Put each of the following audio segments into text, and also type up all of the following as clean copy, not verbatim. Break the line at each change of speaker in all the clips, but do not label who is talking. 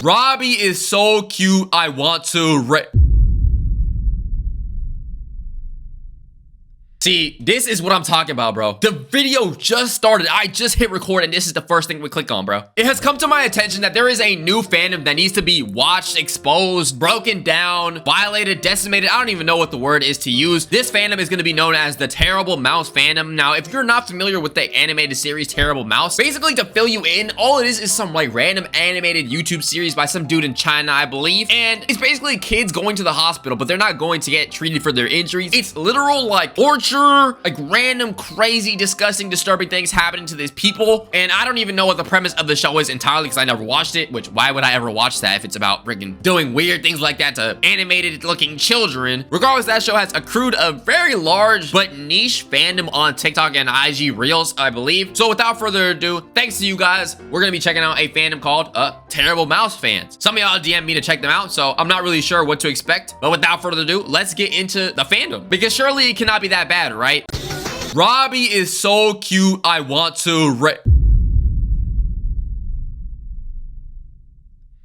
Robbie is so cute. I want to See, this is what I'm talking about, bro. The video just started. I just hit record and this is the first thing we click on, bro. It has come to my attention that there is a new fandom that needs to be watched, exposed, broken down, violated, decimated. I don't even know what the word is to use. This fandom is going to be known as the Terrible Mouse fandom. Now, if you're not familiar with the animated series Terrible Mouse, basically to fill you in, all it is some like random animated YouTube series by some dude in China, I believe. And it's basically kids going to the hospital, but they're not going to get treated for their injuries. It's literal like torture, like random, crazy, disgusting, disturbing things happening to these people. And I don't even know what the premise of the show is entirely because I never watched it, which why would I ever watch that if it's about freaking doing weird things like that to animated looking children? Regardless, that show has accrued a very large but niche fandom on TikTok and IG Reels, I believe. So without further ado, thanks to you guys, we're gonna be checking out a fandom called Terrible Mouse Fans. Some of y'all DM me to check them out, so I'm not really sure what to expect. But without further ado, let's get into the fandom because surely it cannot be that bad, right? Robbie is so cute. I want to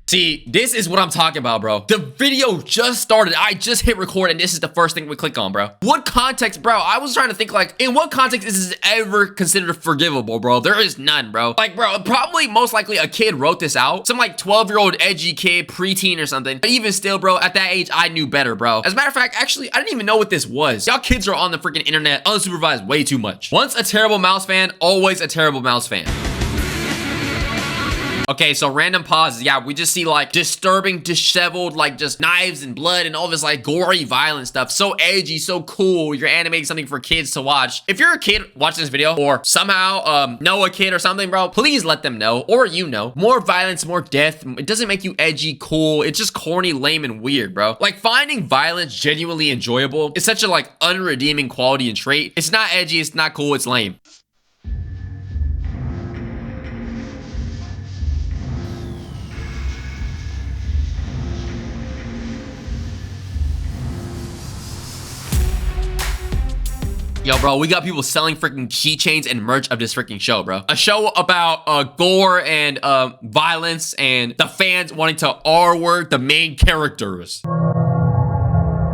See, this is what I'm talking about, bro. The video just started. I just hit record and this is the first thing we click on, bro. What context, bro? I was trying to think like, in what context is this ever considered forgivable, bro? There is none, bro. Like, bro, probably most likely a kid wrote this out. Some like 12-year-old edgy kid, preteen or something. But even still, bro, at that age, I knew better, bro. As a matter of fact, actually, I didn't even know what this was. Y'all kids are on the freaking internet unsupervised way too much. Once a Terrible Mouse fan, always a Terrible Mouse fan. Okay, so random pauses. Yeah, we just see like disturbing, disheveled, like just knives and blood and all this like gory, violent stuff. So edgy, so cool. You're animating something for kids to watch. If you're a kid watching this video or somehow know a kid or something, bro, please let them know, or you know. More violence, more death. It doesn't make you edgy, cool. It's just corny, lame, and weird, bro. Like finding violence genuinely enjoyable is such a like unredeeming quality and trait. It's not edgy, it's not cool, it's lame. Yo, bro, we got people selling freaking keychains and merch of this freaking show, bro. A show about gore and violence and the fans wanting to R-word the main characters.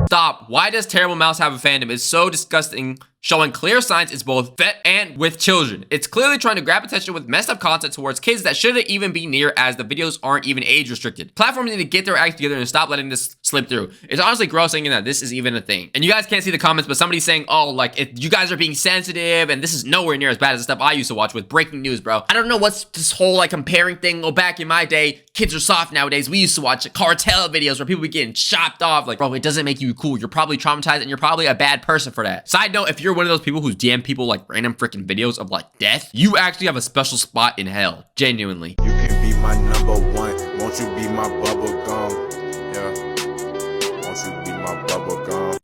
Stop. Why does Terrible Mouse have a fandom? It's so disgusting, showing clear signs it's both fet and with children. It's clearly trying to grab attention with messed up content towards kids that shouldn't even be near, as the videos aren't even age restricted. Platforms need to get their act together and stop letting this slip through. It's honestly gross thinking that this is even a thing. And you guys can't see the comments, but somebody's saying, oh, like, if you guys are being sensitive and this is nowhere near as bad as the stuff I used to watch with breaking news, bro. I don't know what's this whole like comparing thing. Oh, back in my day, kids are soft nowadays. We used to watch cartel videos where people be getting chopped off. Like, bro, it doesn't make you cool. You're probably traumatized and you're probably a bad person for that. Side note, if you're one of those people who DM people like random freaking videos of like death, you actually have a special spot in hell. Genuinely.
You can be my number one. Won't you be my bubble gum? Yeah. Won't you be my bubble gum?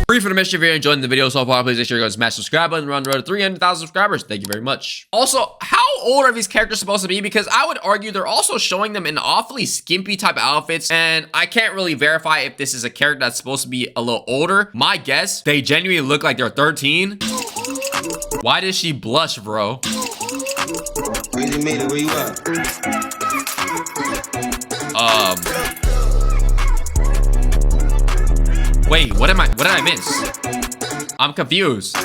Free for the mischief. If you're enjoying the video so far, please make sure you go smash the subscribe button. We're on the road to 300,000 subscribers. Thank you very much. Also, how old are these characters supposed to be? Because I would argue they're also showing them in awfully skimpy type outfits, and I can't really verify if this is a character that's supposed to be a little older. My guess, they genuinely look like they're 13. Why does she blush, bro?
Where you at?
Wait, what did I miss? I'm confused.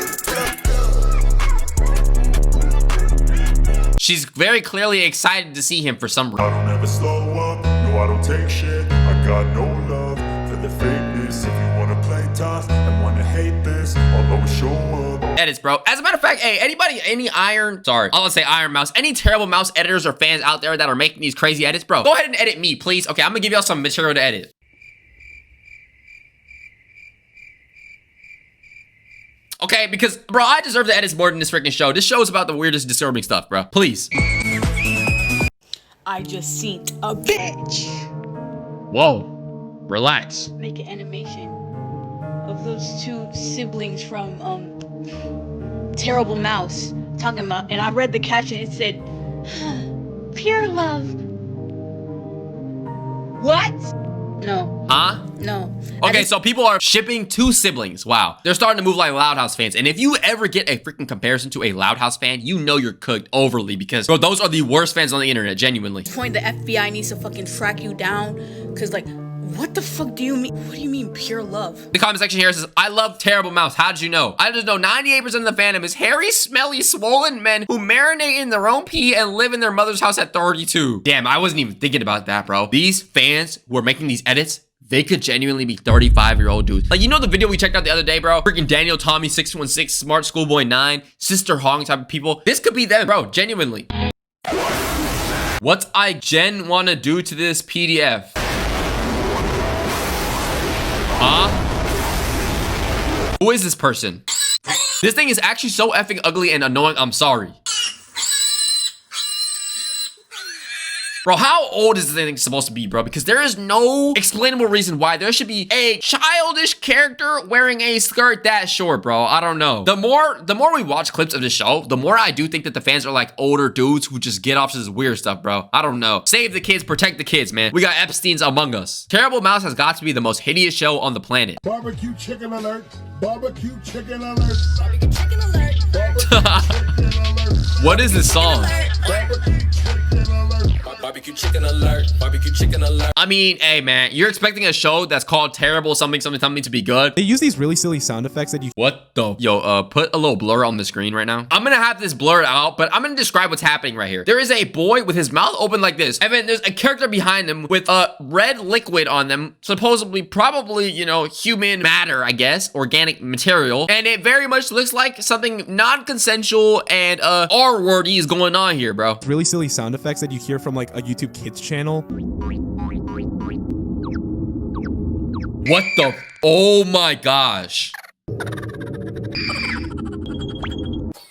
She's very clearly excited to see him for some reason.
I don't ever slow up. No, I don't take shit. I got no love for the fakeness. If you wanna play tough and wanna hate this, I'll always show up.
Edits, bro. As a matter of fact, hey, anybody, I'll say Iron Mouse, any Terrible Mouse editors or fans out there that are making these crazy edits, bro, go ahead and edit me, please. Okay, I'm gonna give y'all some material to edit. Okay, because, bro, I deserve the edits more than this freaking show. This show is about the weirdest, disturbing stuff, bro. Please.
I just seen a bitch
Whoa. Relax.
make an animation of those two siblings from Terrible Mouse talking about, and I read the caption. It said, "Pure love." What? No.
Huh?
No.
Okay, so people are shipping 2 siblings. Wow. They're starting to move like Loud House fans. And if you ever get a freaking comparison to a Loud House fan, you know you're cooked overly because, bro, those are the worst fans on the internet, genuinely.
Point the FBI needs to fucking track you down, cause like, what the fuck do you mean? What do you mean pure love?
The comment section here says, I love Terrible Mouse. How did you know? I just know 98% of the fandom is hairy, smelly, swollen men who marinate in their own pee and live in their mother's house at 32. Damn, I wasn't even thinking about that, bro. These fans who are making these edits, they could genuinely be 35-year-old dudes. Like, you know the video we checked out the other day, bro? Freaking Daniel, Tommy, 616, Smart Schoolboy 9, Sister Hong type of people. This could be them, bro, genuinely. What I gen wanna do to this PDF? Huh? Who is this person? This thing is actually so effing ugly and annoying, I'm sorry. Bro, how old is this thing supposed to be, bro? Because there is no explainable reason why there should be a childish character wearing a skirt that short, bro. I don't know. The more we watch clips of this show, the more I do think that the fans are like older dudes who just get off to this weird stuff, bro. I don't know. Save the kids, protect the kids, man. We got Epstein's Among Us. Terrible Mouse has got to be the most hideous show on the planet.
Barbecue chicken alert. Barbecue chicken alert.
Barbecue chicken alert.
Barbecue chicken alert.
What is this song?
Barbecue chicken alert.
Barbecue chicken alert. Barbecue chicken alert.
I mean, hey, man, you're expecting a show that's called Terrible something something something to be good?
They use these really silly sound effects that you...
What the? Yo, put a little blur on the screen right now. I'm gonna have this blurred out, but I'm gonna describe what's happening right here. There is a boy with his mouth open like this, and then there's a character behind him with a red liquid on them, supposedly, probably, you know, human matter, I guess, organic material, and it very much looks like something non-consensual and R-wordy is going on here, bro.
Really silly sound effects that you hear from like a YouTube Kids channel.
What the? Oh my gosh.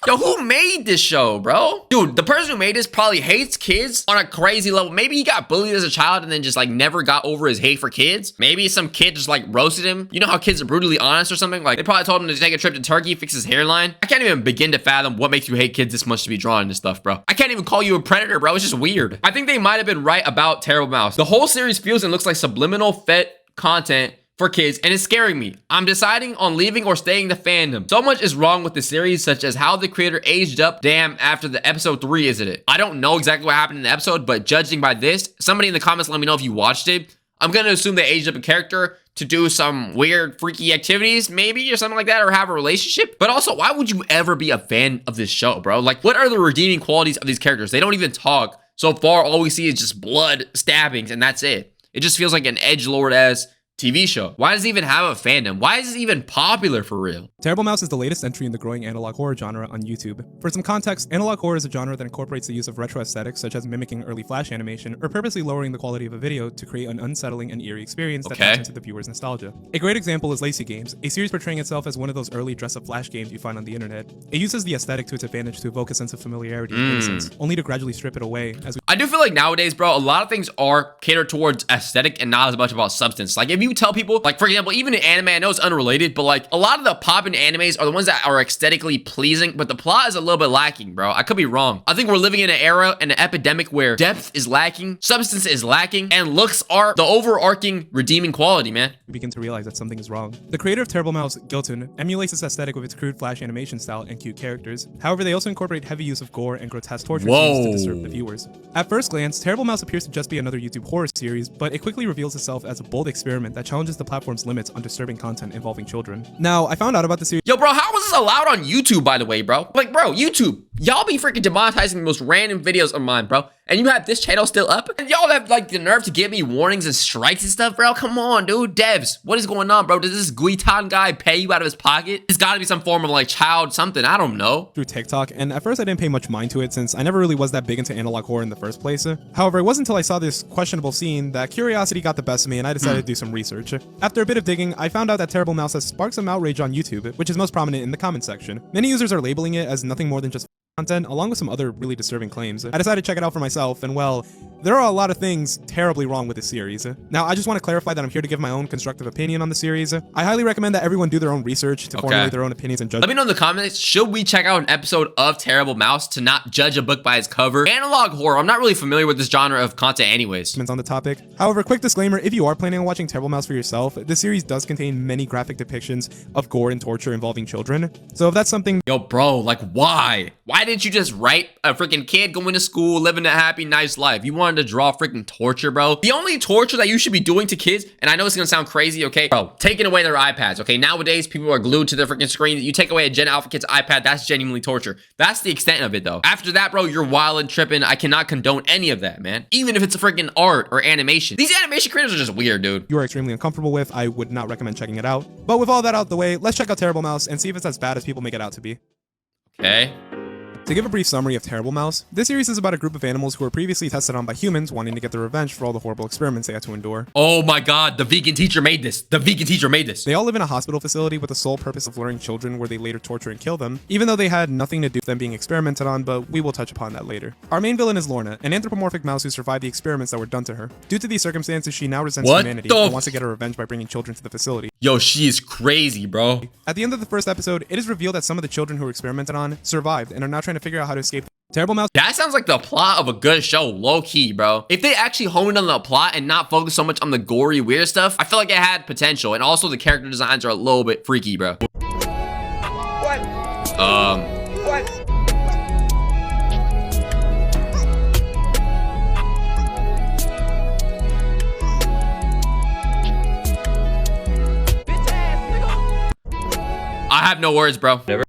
Yo, who made this show, bro? Dude, the person who made this probably hates kids on a crazy level. Maybe he got bullied as a child and then just like never got over his hate for kids. Maybe some kid just like roasted him. You know how kids are brutally honest or something? Like they probably told him to take a trip to Turkey, fix his hairline. I can't even begin to fathom what makes you hate kids this much to be drawing this stuff, bro. I can't even call you a predator, bro. It's just weird. I think they might have been right about Terrible Mouse. The whole series feels and looks like subliminal fed content for kids, and it's scaring me. I'm deciding on leaving or staying the fandom. So much is wrong with the series, such as how the creator aged up damn after the episode 3, isn't it? I don't know exactly what happened in the episode, but judging by this, somebody in the comments let me know if you watched it. I'm gonna assume they aged up a character to do some weird, freaky activities, maybe, or something like that, or have a relationship. But also, why would you ever be a fan of this show, bro? Like, what are the redeeming qualities of these characters? They don't even talk. So far, all we see is just blood, stabbings, and that's it. It just feels like an edgelord-ass TV show. Why does it even have a fandom? Why is it even popular for real?
Terrible Mouse is the latest entry in the growing analog horror genre on YouTube. For some context, analog horror is a genre that incorporates the use of retro aesthetics such as mimicking early flash animation or purposely lowering the quality of a video to create an unsettling and eerie experience that taps into the viewer's nostalgia. A great example is Lazy Games, a series portraying itself as one of those early dress-up flash games you find on the internet. It uses the aesthetic to its advantage to evoke a sense of familiarity and innocence, only to gradually strip it away as we...
I do feel like nowadays, bro, a lot of things are catered towards aesthetic and not as much about substance. Like if you tell people, like for example, even in anime, I know it's unrelated, but like a lot of the poppin' animes are the ones that are aesthetically pleasing, but the plot is a little bit lacking, bro. I could be wrong. I think we're living in an era, an epidemic where depth is lacking, substance is lacking, and looks are the overarching redeeming quality, man.
Begin to realize that something is wrong. The creator of Terrible Mouse, Gilton, emulates this aesthetic with its crude flash animation style and cute characters. However, they also incorporate heavy use of gore and grotesque torture scenes to disturb the viewers. At first glance, Terrible Mouse appears to just be another YouTube horror series, but it quickly reveals itself as a bold experiment that challenges the platform's limits on disturbing content involving children. Now, I found out about the series.
Yo, bro, how was this allowed on YouTube, by the way, bro? Like, bro, YouTube, y'all be freaking demonetizing the most random videos of mine, bro. And you have this channel still up? And y'all have, like, the nerve to give me warnings and strikes and stuff, bro? Come on, dude. Devs, what is going on, bro? Does this Guitan guy pay you out of his pocket? There's gotta be some form of, like, child something. I don't know.
Through TikTok, and at first I didn't pay much mind to it since I never really was that big into analog horror in the first place. However, it wasn't until I saw this questionable scene that curiosity got the best of me and I decided to do some research. After a bit of digging, I found out that Terrible Mouse has sparked some outrage on YouTube, which is most prominent in the comment section. Many users are labeling it as nothing more than just content, along with some other really disturbing claims. I decided to check it out for myself, and well, there are a lot of things terribly wrong with this series. Now, I just want to clarify that I'm here to give my own constructive opinion on the series. I highly recommend that everyone do their own research to formulate their own opinions and judgments.
Let me know in the comments, should we check out an episode of Terrible Mouse to not judge a book by its cover? Analog horror, I'm not really familiar with this genre of content anyways.
On the topic. However, quick disclaimer, if you are planning on watching Terrible Mouse for yourself, this series does contain many graphic depictions of gore and torture involving children. So if that's something—
Yo, bro, like why? Why didn't you just write a freaking kid going to school, living a happy, nice life? You wanted to draw freaking torture, bro? The only torture that you should be doing to kids, and I know it's gonna sound crazy, okay? Bro, taking away their iPads, okay? Nowadays, people are glued to their freaking screen. You take away a Gen Alpha kid's iPad, that's genuinely torture. That's the extent of it, though. After that, bro, you're wild and tripping. I cannot condone any of that, man. Even if it's a freaking art or animation. These animation creators are just weird, dude.
You are extremely uncomfortable with, I would not recommend checking it out. But with all that out the way, let's check out Terrible Mouse and see if it's as bad as people make it out to be.
Okay.
To give a brief summary of Terrible Mouse, this series is about a group of animals who were previously tested on by humans wanting to get their revenge for all the horrible experiments they had to endure.
Oh my god, the vegan teacher made this. The vegan teacher made this.
They all live in a hospital facility with the sole purpose of luring children where they later torture and kill them, even though they had nothing to do with them being experimented on, but we will touch upon that later. Our main villain is Lorna, an anthropomorphic mouse who survived the experiments that were done to her. Due to these circumstances, she now resents humanity and wants to get her revenge by bringing children to the facility.
Yo, she is crazy, bro.
At the end of the first episode, it is revealed that some of the children who were experimented on survived and are now trying to figure out how to escape. Terrible Mouse.
That sounds like the plot of a good show, low-key, bro. If they actually honed on the plot and not focus so much on the gory, weird stuff, I feel like it had potential. And also the character designs are a little bit freaky, bro.
What? What?
I have no words, bro. Never.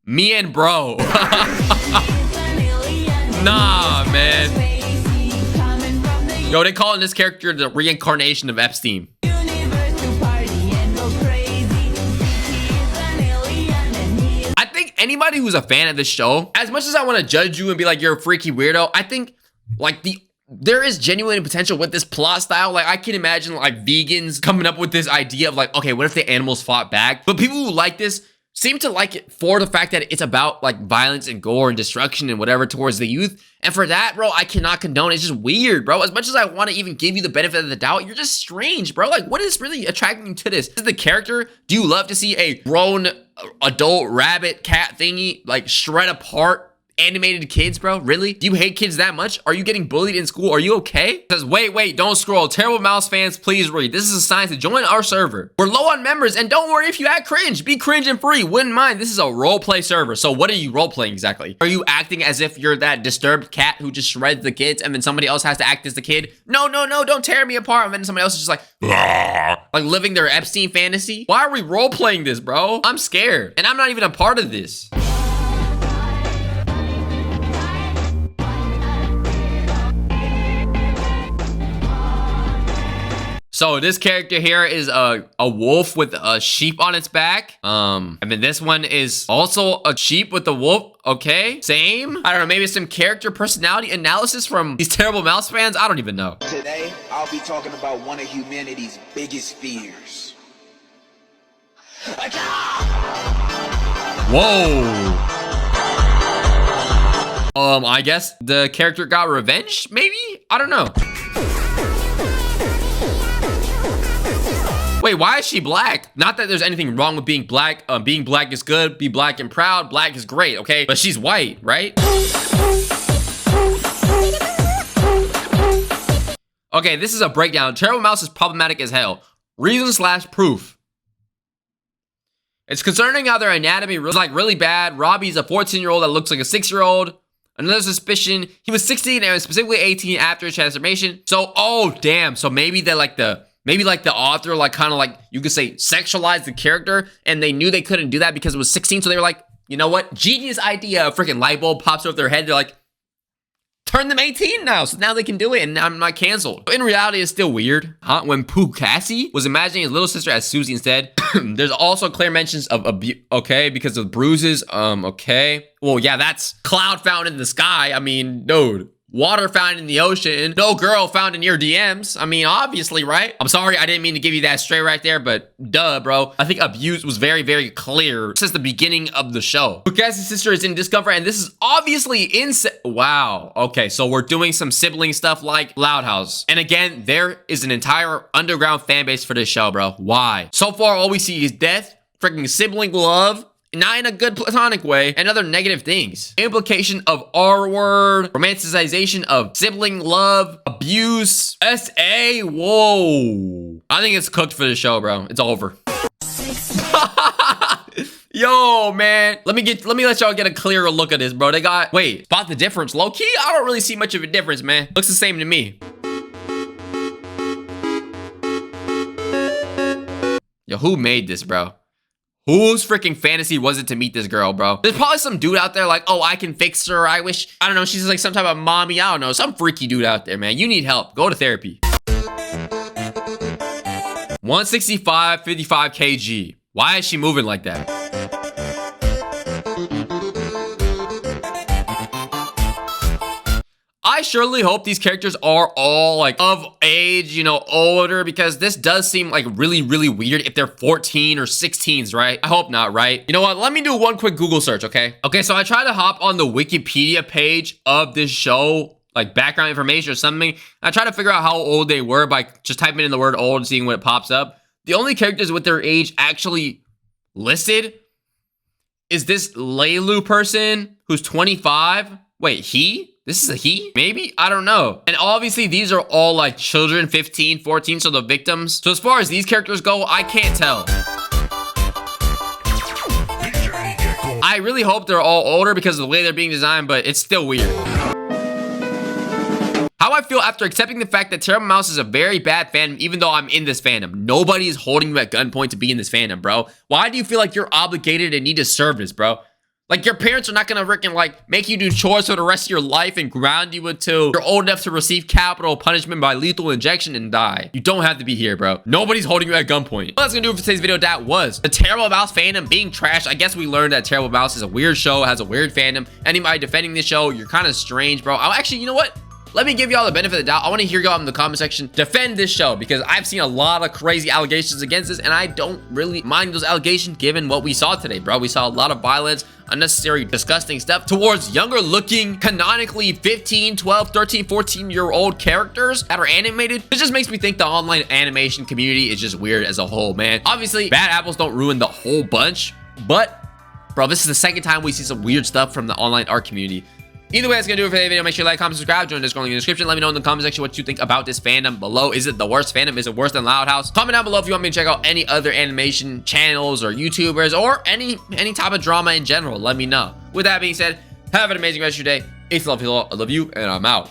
Me and bro. Nah, man. Yo, they calling this character the reincarnation of Epstein. I think anybody who's a fan of this show, as much as I want to judge you and be like, you're a freaky weirdo, I think like there is genuine potential with this plot style. Like I can imagine like vegans coming up with this idea of like, okay, what if the animals fought back? But people who like this seem to like it for the fact that it's about like violence and gore and destruction and whatever towards the youth. And for that, bro, I cannot condone it. It's just weird, bro. As much as I want to even give you the benefit of the doubt, you're just strange, bro. Like what is really attracting you to this? Is the character? Do you love to see a grown adult rabbit cat thingy like shred apart animated kids, bro? Really? Do you hate kids that much? Are you getting bullied in school? Are you okay? It says, wait, don't scroll. Terrible Mouse fans, please read. This is a sign to join our server. We're low on members, and don't worry if you act cringe. Be cringe and free. Wouldn't mind. This is a roleplay server. So what are you roleplaying exactly? Are you acting as if you're that disturbed cat who just shreds the kids and then somebody else has to act as the kid? No, don't tear me apart. And then somebody else is just like, like living their Epstein fantasy. Why are we roleplaying this, bro? I'm scared, and I'm not even a part of this. So this character here is a wolf with a sheep on its back. And then this one is also a sheep with a wolf. Okay, same. I don't know, maybe some character personality analysis from these Terrible Mouse fans. I don't even know.
Today, I'll be talking about one of humanity's biggest fears.
Whoa. I guess the character got revenge, maybe? I don't know. Wait, why is she black? Not that there's anything wrong with being black. Being black is good. Be black and proud. Black is great, okay? But she's white, right? Okay, this is a breakdown. Terrible Mouse is problematic as hell. Reason/proof. It's concerning how their anatomy is like really bad. Robbie's a 14-year-old that looks like a 6-year-old. Another suspicion, he was 16 and specifically 18 after his transformation. So, oh damn. So maybe they're like maybe the author, like kind of like you could say sexualized the character, and they knew they couldn't do that because it was 16. So they were like, you know what? Genius idea. A freaking light bulb pops over their head. They're like, turn them 18 now. So now they can do it, and I'm not canceled. In reality, it's still weird. Huh? When Pukasi was imagining his little sister as Susie instead. There's also clear mentions of abuse. Okay, because of bruises. Okay. Well, yeah, that's cloud found in the sky. I mean, dude. water found in the ocean, no girl found in your DMs. I mean, obviously, right? I'm sorry, I didn't mean to give you that straight right there, but duh, bro. I think abuse was very, very clear since the beginning of the show. Lucas's sister is in discomfort, and this is obviously wow. Okay, so we're doing some sibling stuff like Loud House. And again, there is an entire underground fan base for this show, bro. Why? So far, all we see is death, freaking sibling love, not in a good platonic way, and other negative things. Implication of R-word, romanticization of sibling love, abuse, SA, whoa. I think it's cooked for the show, bro. It's over. Yo, man. Let me let y'all get a clearer look at this, bro. They got, wait, spot the difference. Low key, I don't really see much of a difference, man. Looks the same to me. Yo, who made this, bro? Whose freaking fantasy was it to meet this girl, bro? There's probably some dude out there like, oh, I can fix her. I don't know, she's like some type of mommy. I don't know, some freaky dude out there, man. You need help. Go to therapy. 165, 55 kg. Why is she moving like that? I surely hope these characters are all like of age, you know, older, because this does seem like really, really weird if they're 14 or 16s, right? I hope not, right? You know what? Let me do one quick Google search, okay? Okay, so I tried to hop on the Wikipedia page of this show, like background information or something. I tried to figure out how old they were by just typing in the word old and seeing what pops up. The only characters with their age actually listed is this Leilu person who's 25. Wait, he? This is a he? Maybe? I don't know. And obviously these are all like children, 15, 14, so the victims. So as far as these characters go, I can't tell. I really hope they're all older because of the way they're being designed, but it's still weird. How I feel after accepting the fact that Terrible Mouse is a very bad fandom, even though I'm in this fandom. Nobody is holding you at gunpoint to be in this fandom, bro. Why do you feel like you're obligated and need to serve this, bro? Like, your parents are not gonna freaking, like, make you do chores for the rest of your life and ground you until you're old enough to receive capital punishment by lethal injection and die. You don't have to be here, bro. Nobody's holding you at gunpoint. Well, that's gonna do it for today's video. That was the Terrible Mouse fandom being trashed. I guess we learned that Terrible Mouse is a weird show, has a weird fandom. Anybody defending this show, you're kind of strange, bro. Actually, you know what? Let me give y'all the benefit of the doubt. I want to hear y'all in the comment section defend this show, because I've seen a lot of crazy allegations against this, and I don't really mind those allegations given what we saw today, bro. We saw a lot of violence, unnecessary, disgusting stuff towards younger looking, canonically 15, 12, 13, 14-year-old characters that are animated. It just makes me think the online animation community is just weird as a whole, man. Obviously, bad apples don't ruin the whole bunch, but bro, this is the second time we see some weird stuff from the online art community. Either way, that's gonna do it for the video. Make sure you like, comment, subscribe, join the Discord link in the description. Let me know in the comment section what you think about this fandom below. Is it the worst fandom? Is it worse than Loud House? Comment down below if you want me to check out any other animation channels or YouTubers or any type of drama in general. Let me know. With that being said, have an amazing rest of your day. It's love, I love you, and I'm out.